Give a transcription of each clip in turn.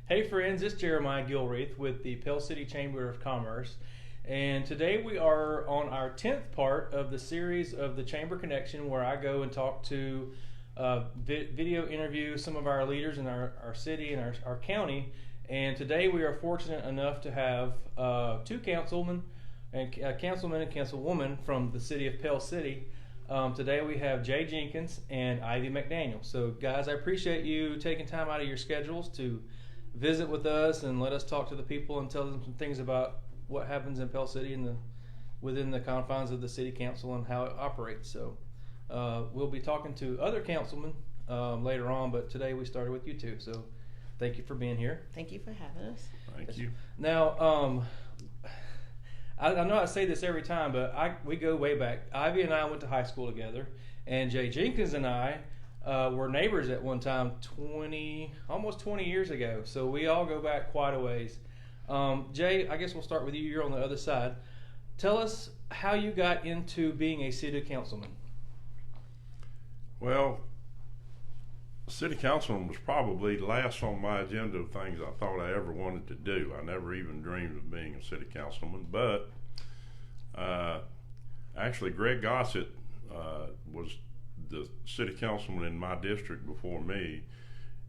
Hey friends, it's Jeremiah Gilreath with the Pell City Chamber of Commerce, and today we are on our 10th part of the series of the Chamber Connection, where I go and talk to video interview some of our leaders in our city and our county. And today we are fortunate enough to have two councilmen and councilwoman from the city of Pell City. Today we have Jenkins and Ivi McDaniel. So guys, I appreciate you taking time out of your schedules to visit with us and let us talk to the people and tell them some things about what happens in Pell City and within the confines of the city council and how it operates. So we'll be talking to other councilmen later on, but today we started with you two. So thank you for being here. Thank you for having us. Thank you. Now, I know I say this every time, but we go way back. Ivy and I went to high school together, and Jay Jenkins and I were neighbors at one time almost 20 years ago. So we all go back quite a ways. Jay, I guess we'll start with you. You're on the other side. Tell us how you got into being a city councilman. Well, city councilman was probably last on my agenda of things I thought I ever wanted to do. I never even dreamed of being a city councilman, but actually Greg Gossett was the city councilman in my district before me,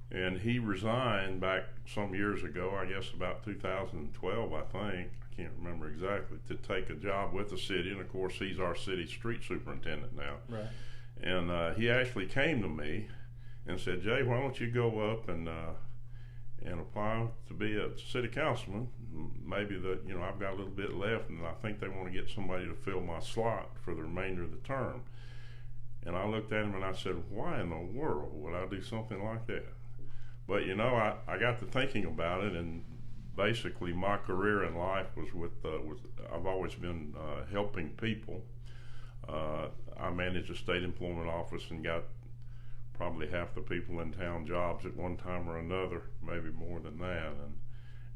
and he resigned back some years ago, I guess about 2012, I think, I can't remember exactly, to take a job with the city. And of course he's our city street superintendent now. Right. And he actually came to me and said, Jay, why don't you go up and apply to be a city councilman? Maybe I've got a little bit left, and I think they want to get somebody to fill my slot for the remainder of the term. And I looked at him and I said, why in the world would I do something like that? But I got to thinking about it, and basically my career in life was with I've always been helping people. I managed a state employment office and got probably half the people in town jobs at one time or another, maybe more than that.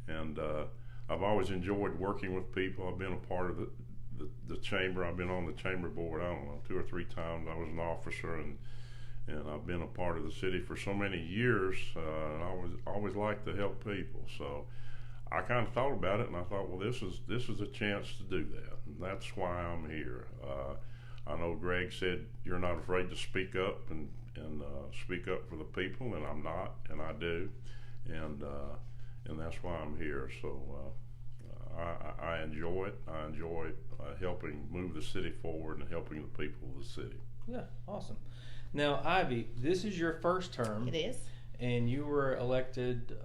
And I've always enjoyed working with people. I've been a part of the chamber. I've been on the chamber board, I don't know, 2 or 3 times. I was an officer, and I've been a part of the city for so many years, and I always liked to help people. So I kind of thought about it, and I thought, well, this is a chance to do that, and that's why I'm here. I know Greg said you're not afraid to speak up and speak up for the people, and I'm not, and I do, and that's why I'm here. So I enjoy it. I enjoy helping move the city forward and helping the people of the city. Yeah, awesome. Now, Ivy, this is your first term. It is. And you were elected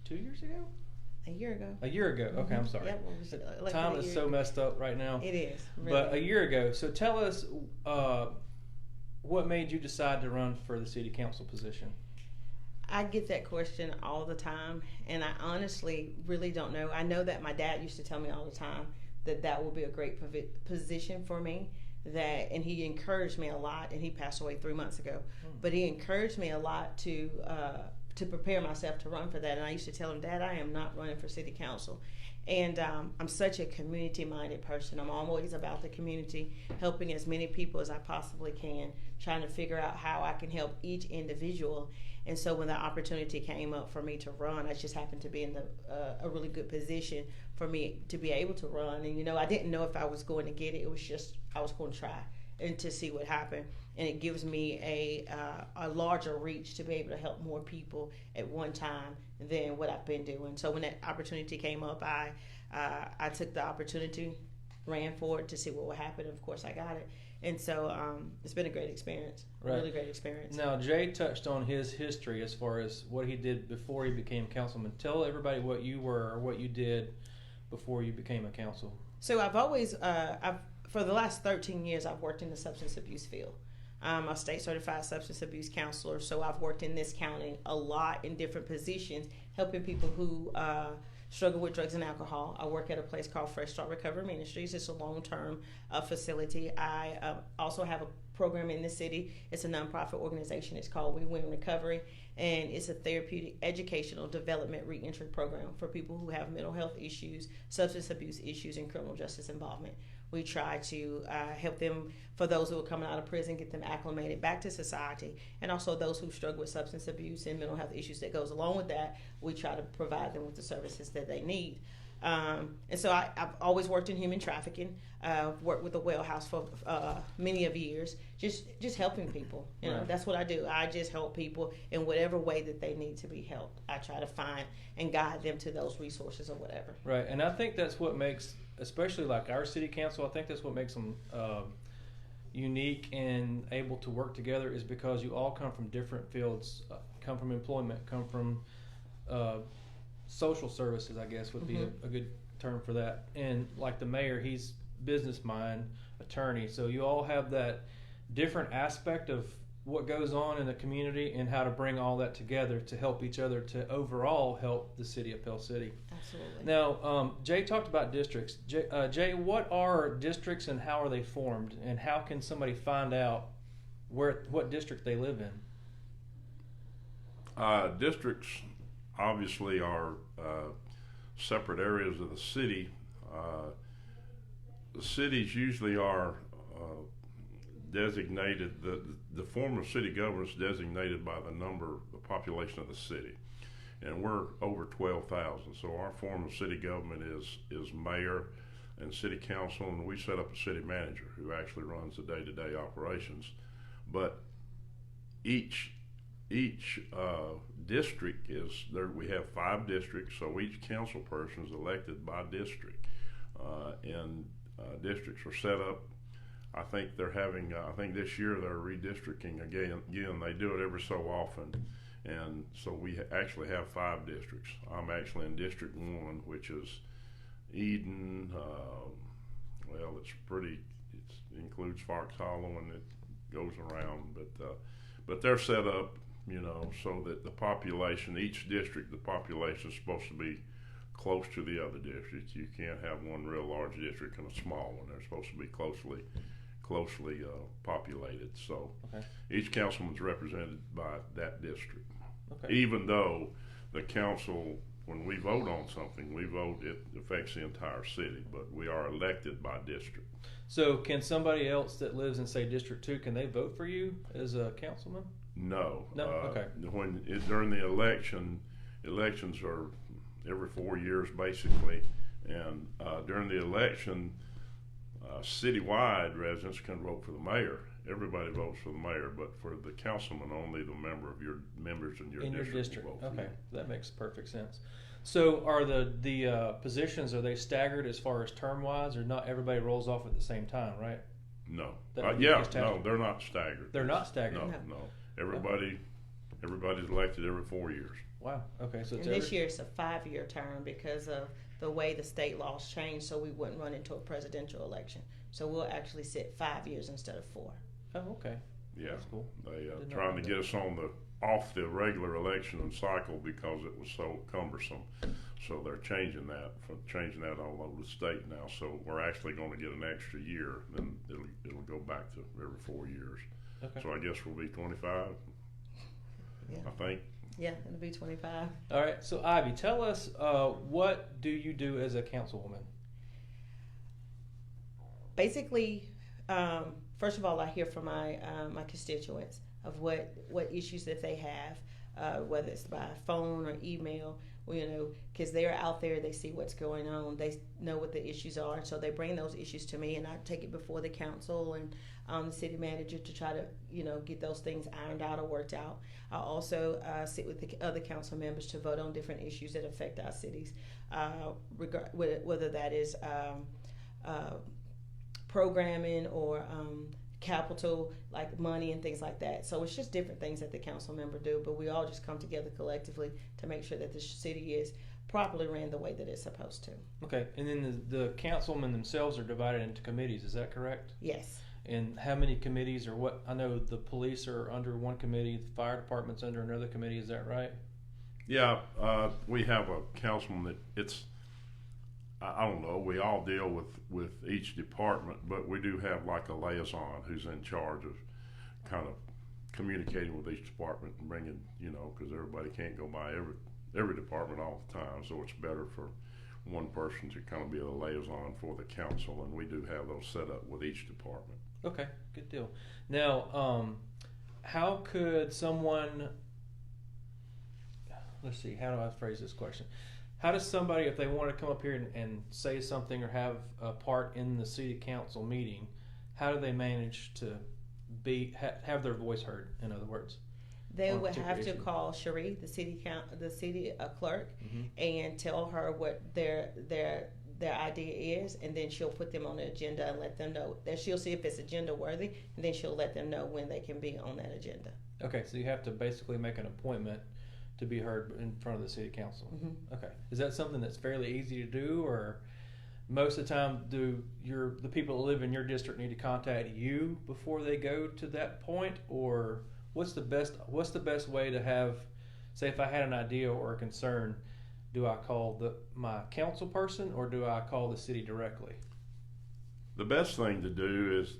2 years ago? A year ago. A year ago. Okay, I'm sorry. Yep, time is so messed up right now. It is. Really. But a year ago. So tell us what made you decide to run for the city council position? I get that question all the time, and I honestly really don't know. I know that my dad used to tell me all the time that would be a great position for me. And he encouraged me a lot, and he passed away 3 months ago. But he encouraged me a lot to prepare myself to run for that. And I used to tell him, Dad, I am not running for city council. And I'm such a community-minded person. I'm always about the community, helping as many people as I possibly can, trying to figure out how I can help each individual. And so when the opportunity came up for me to run, I just happened to be in a really good position for me to be able to run. And, I didn't know if I was going to get it. It was just I was going to try and to see what happened. And it gives me a larger reach to be able to help more people at one time than what I've been doing. So when that opportunity came up, I took the opportunity, ran for it to see what would happen. And of course, I got it. And so it's been a great experience, really great experience. Now, Jay touched on his history as far as what he did before he became councilman. Tell everybody what you were or what you did before you became a council. So I've always, for the last 13 years, I've worked in the substance abuse field. I'm a state certified substance abuse counselor, so I've worked in this county a lot in different positions, helping people who struggle with drugs and alcohol. I work at a place called Fresh Start Recovery Ministries. It's a long-term facility. I also have a program in the city. It's a nonprofit organization. It's called We Win Recovery, and it's a therapeutic, educational, development reentry program for people who have mental health issues, substance abuse issues, and criminal justice involvement. We try to help them, for those who are coming out of prison, get them acclimated back to society, and also those who struggle with substance abuse and mental health issues that goes along with that. We try to provide them with the services that they need. And so I've always worked in human trafficking. Worked with the Well House for many of years, just helping people. You know, that's what I do. I just help people in whatever way that they need to be helped. I try to find and guide them to those resources or whatever. Right, and I think that's what makes, especially like our city council, I think that's what makes them unique and able to work together, is because you all come from different fields, come from employment, come from social services, I guess would be a good term for that. And like the mayor, he's business mind, attorney, so you all have that different aspect of what goes on in the community and how to bring all that together to help each other to overall help the city of Pell City. Absolutely. Now, Jay talked about districts. Jay, what are districts and how are they formed, and how can somebody find out what district they live in? Districts obviously are separate areas of the city. The cities usually are designated, the form of city government is designated by the population of the city. And we're over 12,000, so our form of city government is mayor and city council, and we set up a city manager who actually runs the day-to-day operations. But each district is there. We have 5 districts, so each council person is elected by district, and districts are set up. I think they're having. I think this year they're redistricting again. They do it every so often, and so we actually have 5 districts. I'm actually in District 1, which is Eden. Well, it includes Fox Hollow, and it goes around, but they're set up, you know, so that the population, each district, the population is supposed to be close to the other districts. You can't have one real large district and a small one. They're supposed to be closely populated. So each councilman's represented by that district. Even though the council, when we vote on something, it affects the entire city, but we are elected by district. So can somebody else that lives in, say, District 2, can they vote for you as a councilman? No. Okay. During the elections are every 4 years basically, and during the election, citywide residents can vote for the mayor. Everybody votes for the mayor, but for the councilman, only the members in your district will vote for you. That makes perfect sense. So are the positions, are they staggered as far as term wise, or not everybody rolls off at the same time, right? No. No, they're not staggered. They're not staggered. No. Everybody's elected every 4 years. Wow. Okay. So this year it's a 5-year term because of the way the state laws changed, so we wouldn't run into a presidential election. So we'll actually sit 5 years instead of 4. Oh, okay. Yeah. That's cool. They trying to get us off the regular election cycle because it was so cumbersome. So they're changing that all over the state now. So we're actually going to get an extra year, then it'll go back to every 4 years. Okay. So I guess we'll be 25. Yeah. I think. Yeah, it'll be 25. All right. So Ivy, tell us, what do you do as a councilwoman? Basically, first of all, I hear from my constituents of what issues that they have, whether it's by phone or email, because they're out there, they see what's going on, they know what the issues are, so they bring those issues to me, and I take it before the council and the city manager to try to, get those things ironed out or worked out. I also sit with the other council members to vote on different issues that affect our cities, whether that is programming or capital, like money and things like that. So it's just different things that the council member do, but we all just come together collectively to make sure that the city is properly ran the way that it's supposed to. Okay, and then the councilmen themselves are divided into committees, is that correct? Yes. And how many committees, or what? I know the police are under one committee, the fire department's under another committee, is that right? Yeah, we have a councilman that I don't know, we all deal with each department, but we do have like a liaison who's in charge of kind of communicating with each department and bringing, because everybody can't go by every department all the time, so it's better one person to kind of be a liaison for the council, and we do have those set up with each department. Okay, good deal. Now, how could someone, let's see, how do I phrase this question? How does somebody, if they want to come up here and say something or have a part in the city council meeting, how do they manage to have their voice heard, in other words? They would have to call Cherie, the city clerk, and tell her what their idea is, and then she'll put them on the agenda and let them know. That she'll see if it's agenda worthy, and then she'll let them know when they can be on that agenda. Okay, so you have to basically make an appointment to be heard in front of the city council. Okay, is that something that's fairly easy to do, or most of the time do the people that live in your district need to contact you before they go to that point, or what's the best way to have, say if I had an idea or a concern, do I call my council person or do I call the city directly? The best thing to do is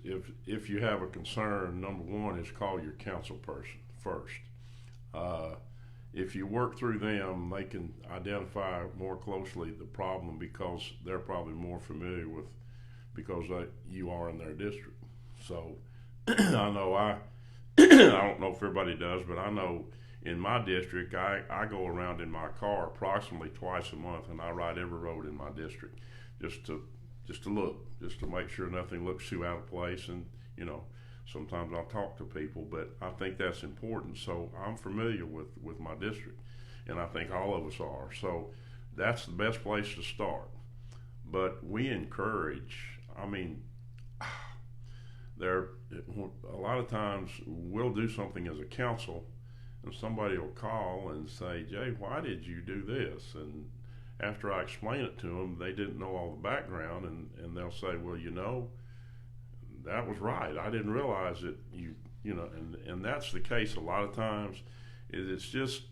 if you have a concern, number one is call your council person first. If you work through them, they can identify more closely the problem because they're probably more familiar with, because you are in their district. So I know I don't know if everybody does, but I know in my district, I go around in my car approximately twice a month, and I ride every road in my district just to look, just to make sure nothing looks too out of place. And sometimes I'll talk to people, but I think that's important. So I'm familiar with my district, and I think all of us are. So that's the best place to start. But we encourage, a lot of times we'll do something as a council, and somebody will call and say, Jay, why did you do this? And after I explain it to them, they didn't know all the background, and they'll say, well, that was right. I didn't realize it. And that's the case a lot of times. It's just,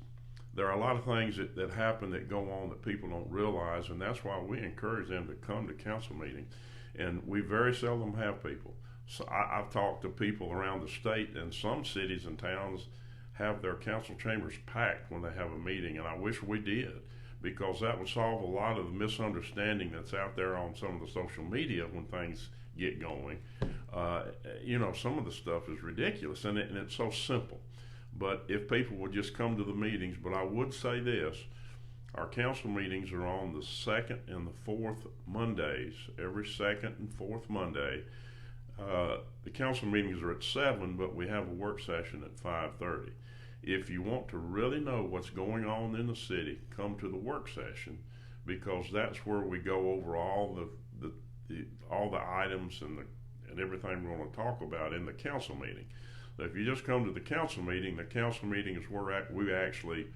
there are a lot of things that happen that go on that people don't realize, and that's why we encourage them to come to council meetings. And we very seldom have people. So I've talked to people around the state, and some cities and towns have their council chambers packed when they have a meeting, and I wish we did, because that would solve a lot of the misunderstanding that's out there on some of the social media when things get going. Some of the stuff is ridiculous, and it's so simple. But if people would just come to the meetings, but I would say this, our council meetings are on the second and the fourth Mondays, every second and fourth Monday. The council meetings are at 7, but we have a work session at 5:30. If you want to really know what's going on in the city, come to the work session, because that's where we go over all the items and everything we're going to talk about in the council meeting. So if you just come to the council meeting is where we actually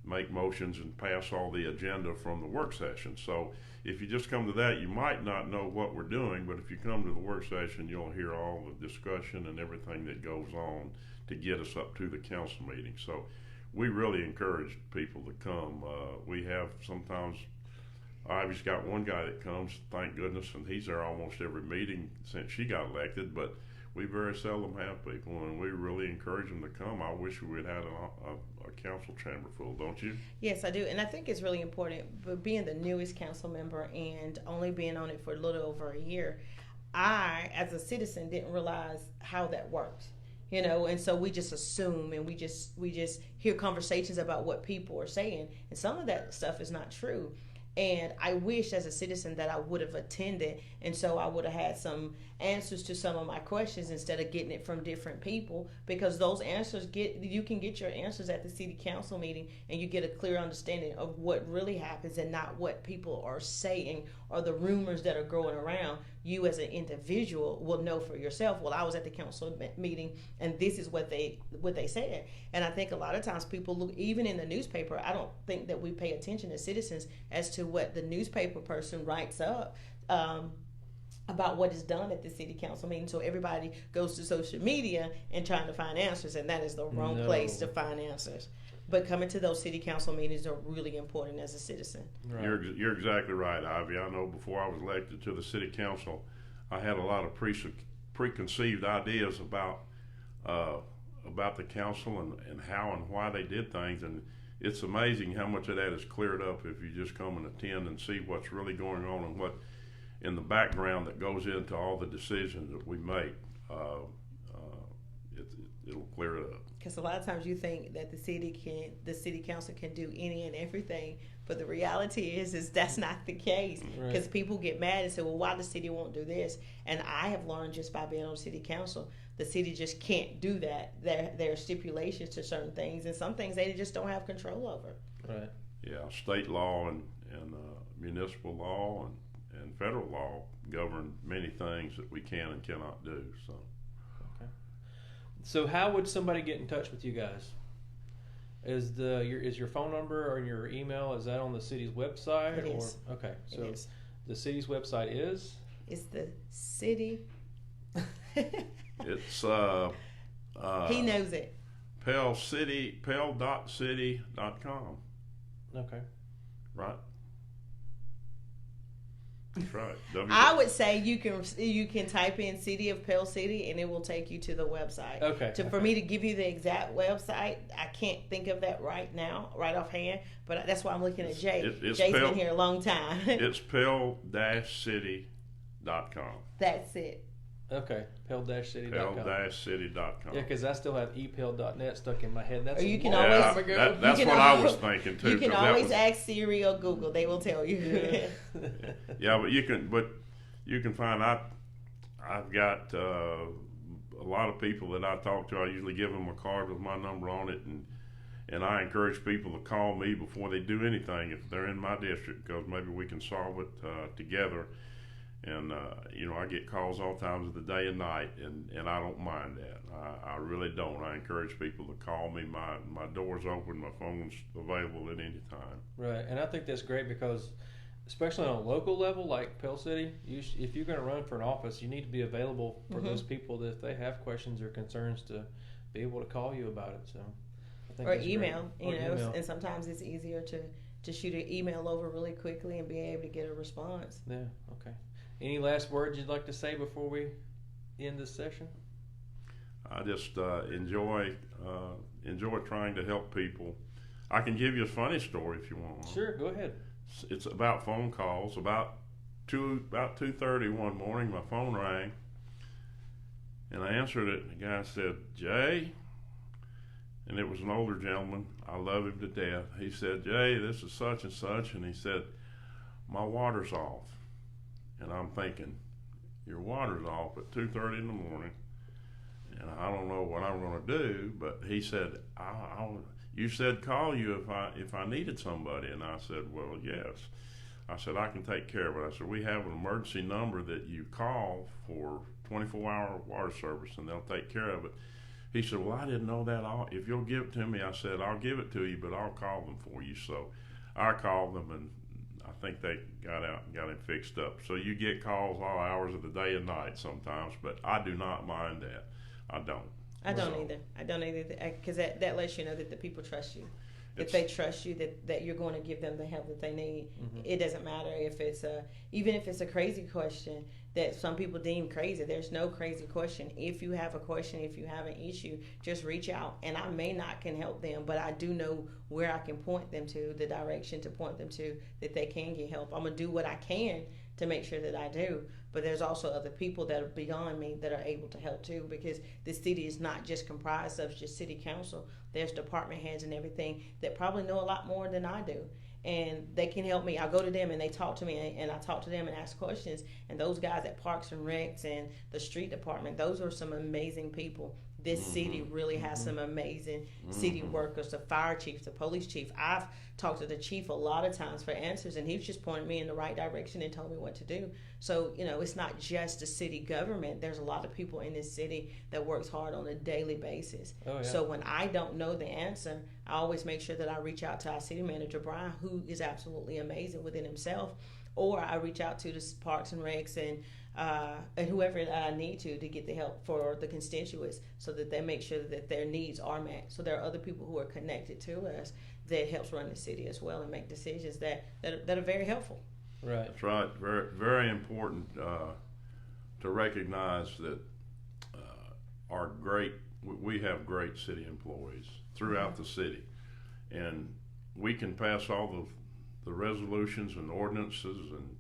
make motions and pass all the agenda from the work session. So if you just come to that, you might not know what we're doing, but if you come to the work session, you'll hear all the discussion and everything that goes on to get us up to the council meeting. So we really encourage people to come. We have sometimes, Ivy's got one guy that comes, thank goodness, and he's there almost every meeting since she got elected, but we very seldom have people, and we really encourage them to come. I wish we had a council chamber full, don't you? Yes, I do, and I think it's really important, but being the newest council member and only being on it for a little over a year, I, as a citizen, didn't realize how that worked. And so we just assume, and we just hear conversations about what people are saying, and some of that stuff is not true. And I wish as a citizen that I would have attended, and so I would have had some answers to some of my questions instead of getting it from different people, because those answers you can get your answers at the city council meeting, and you get a clear understanding of what really happens and not what people are saying or the rumors that are going around. You as an individual will know for yourself, well, I was at the council meeting and this is what they said. And I think a lot of times people look, even in the newspaper, I don't think that we pay attention as citizens as to what the newspaper person writes up about what is done at the city council meeting. So everybody goes to social media and trying to find answers, and that is the wrong place to find answers. But coming to those city council meetings are really important as a citizen. Right. You're exactly right, Ivy. I know before I was elected to the city council, I had a lot of preconceived ideas about the council and how and why they did things. And it's amazing how much of that is cleared up if you just come and attend and see what's really going on and what in the background that goes into all the decisions that we make. It'll clear it up. Because a lot of times you think that the city council can do any and everything, but the reality is that's not the case. Because Right. people get mad and say, well, why the city won't do this? And I have learned just by being on city council, the city just can't do that. There are stipulations to certain things, and some things they just don't have control over. Right. Yeah, state law and municipal law and federal law govern many things that we can and cannot do. So how would somebody get in touch with you guys? Is your phone number or your email, is that on the city's website? It is. Or okay, so It is. the city's website is? It's the city. It's He knows it. pell.city.com. Okay. Right. That's right. I would say you can type in City of Pell City and it will take you to the website. Okay. For me to give you the exact website, I can't think of that right now, right offhand. But that's why I'm looking at Jay. It's Jay's Pell- been here a long time. It's pell-city.com. That's it. Okay. Pell-city.com. Pell-city.com. Yeah, because I still have epel.net stuck in my head. That's Or you a can long always- time ago. That's You can what I al- was thinking too. You can 'cause that always was- ask Siri or Google; they will tell you. Yeah. Yeah, but you can find. I've got a lot of people that I talk to. I usually give them a card with my number on it, and I encourage people to call me before they do anything if they're in my district, because maybe we can solve it together. And I get calls all times of the day and night, and I don't mind that. I really don't. I encourage people to call me. My door's open. My phone's available at any time. Right, and I think that's great because, especially on a local level like Pell City, if you're going to run for an office, you need to be available for those people that if they have questions or concerns to be able to call you about it. So, I think Or that's email, great. email. And sometimes it's easier to shoot an email over really quickly and be able to get a response. Yeah. Okay. Any last words you'd like to say before we end this session? I just enjoy trying to help people. I can give you a funny story if you want one. Sure. Go ahead. It's about phone calls. About 2:30 one morning, my phone rang, and I answered it. And the guy said, "Jay," and it was an older gentleman. I love him to death. He said, "Jay, this is such and such," and he said, "My water's off." And I'm thinking, your water's off at 2:30 in the morning, and I don't know what I'm going to do. But he said, "You said call you if I needed somebody," and I said, "Well, yes." I said, "I can take care of it." I said, "We have an emergency number that you call for 24-hour water service, and they'll take care of it." He said, "Well, I didn't know that. If you'll give it to me," I said, "I'll give it to you, but I'll call them for you." So I called them, and I think they got out and got it fixed up. So you get calls all hours of the day and night sometimes, but I do not mind that. I don't. I don't either. Because that lets you know that the people trust you. If they trust you, that you're going to give them the help that they need. It doesn't matter if it's even if it's a crazy question that some people deem crazy. There's no crazy question. If you have a question, if you have an issue, just reach out. And I may not can help them, but I do know where I can point them to, the direction to point them to, that they can get help. I'm going to do what I can to make sure that I do. But there's also other people that are beyond me that are able to help too, because the city is not just comprised of just city council. There's department heads and everything that probably know a lot more than I do. And they can help me. I go to them and they talk to me, and I talk to them and ask questions. And those guys at Parks and Recs and the street department, those are some amazing people. This city really has some amazing city workers, the fire chief, the police chief. I've talked to the chief a lot of times for answers, and he's just pointed me in the right direction and told me what to do. So, it's not just the city government. There's a lot of people in this city that works hard on a daily basis. Oh, yeah. So when I don't know the answer, I always make sure that I reach out to our city manager, Brian, who is absolutely amazing within himself, or I reach out to the Parks and Recs and whoever that I need to get the help for the constituents, so that they make sure that their needs are met. So there are other people who are connected to us that helps run the city as well and make decisions that are very helpful. Right. That's right. Very, very important to recognize that we have great city employees throughout the city, and we can pass all the resolutions and ordinances and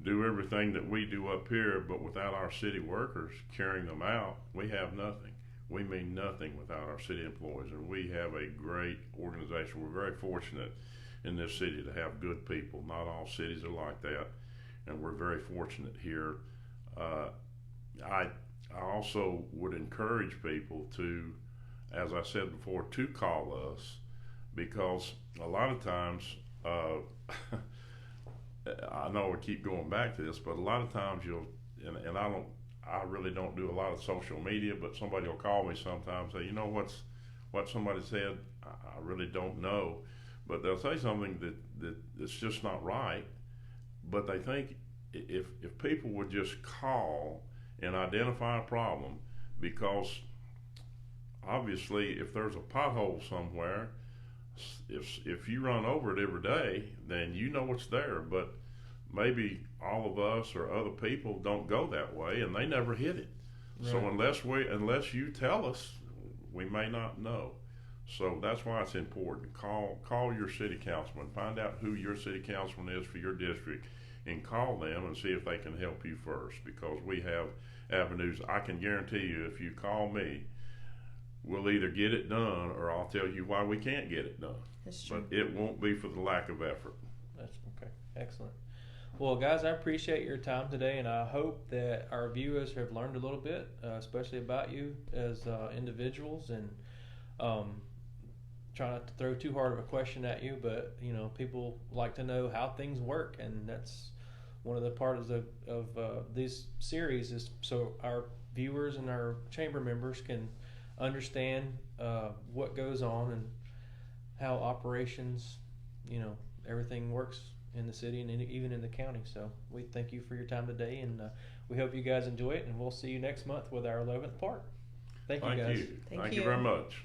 do everything that we do up here, but without our city workers carrying them out, we have nothing. We mean nothing without our city employees, and we have a great organization. We're very fortunate in this city to have good people. Not all cities are like that, and we're very fortunate here. I also would encourage people to, as I said before, to call us, because a lot of times, I know we keep going back to this, but a lot of times and I really don't do a lot of social media, but somebody will call me sometimes and say, you know, what somebody said, I really don't know, but they'll say something that's just not right, but they think if people would just call and identify a problem, because obviously if there's a pothole somewhere, if you run over it every day, then you know it's there, but maybe all of us or other people don't go that way and they never hit it. Right. So unless you tell us, we may not know. So that's why it's important. Call your city councilman, find out who your city councilman is for your district, and call them and see if they can help you first, because we have avenues. I can guarantee you, if you call me, we'll either get it done or I'll tell you why we can't get it done. That's true. But it won't be for the lack of effort. That's okay. Excellent. Well, guys, I appreciate your time today, and I hope that our viewers have learned a little bit, especially about you as individuals, and try not to throw too hard of a question at you, but you know, people like to know how things work, and that's one of the parts of this series, is so our viewers and our chamber members can understand what goes on and how operations, you know, everything works in the city and even in the county. So we thank you for your time today, and we hope you guys enjoy it, and we'll see you next month with our 11th part. Thank you, guys. Thank you very much.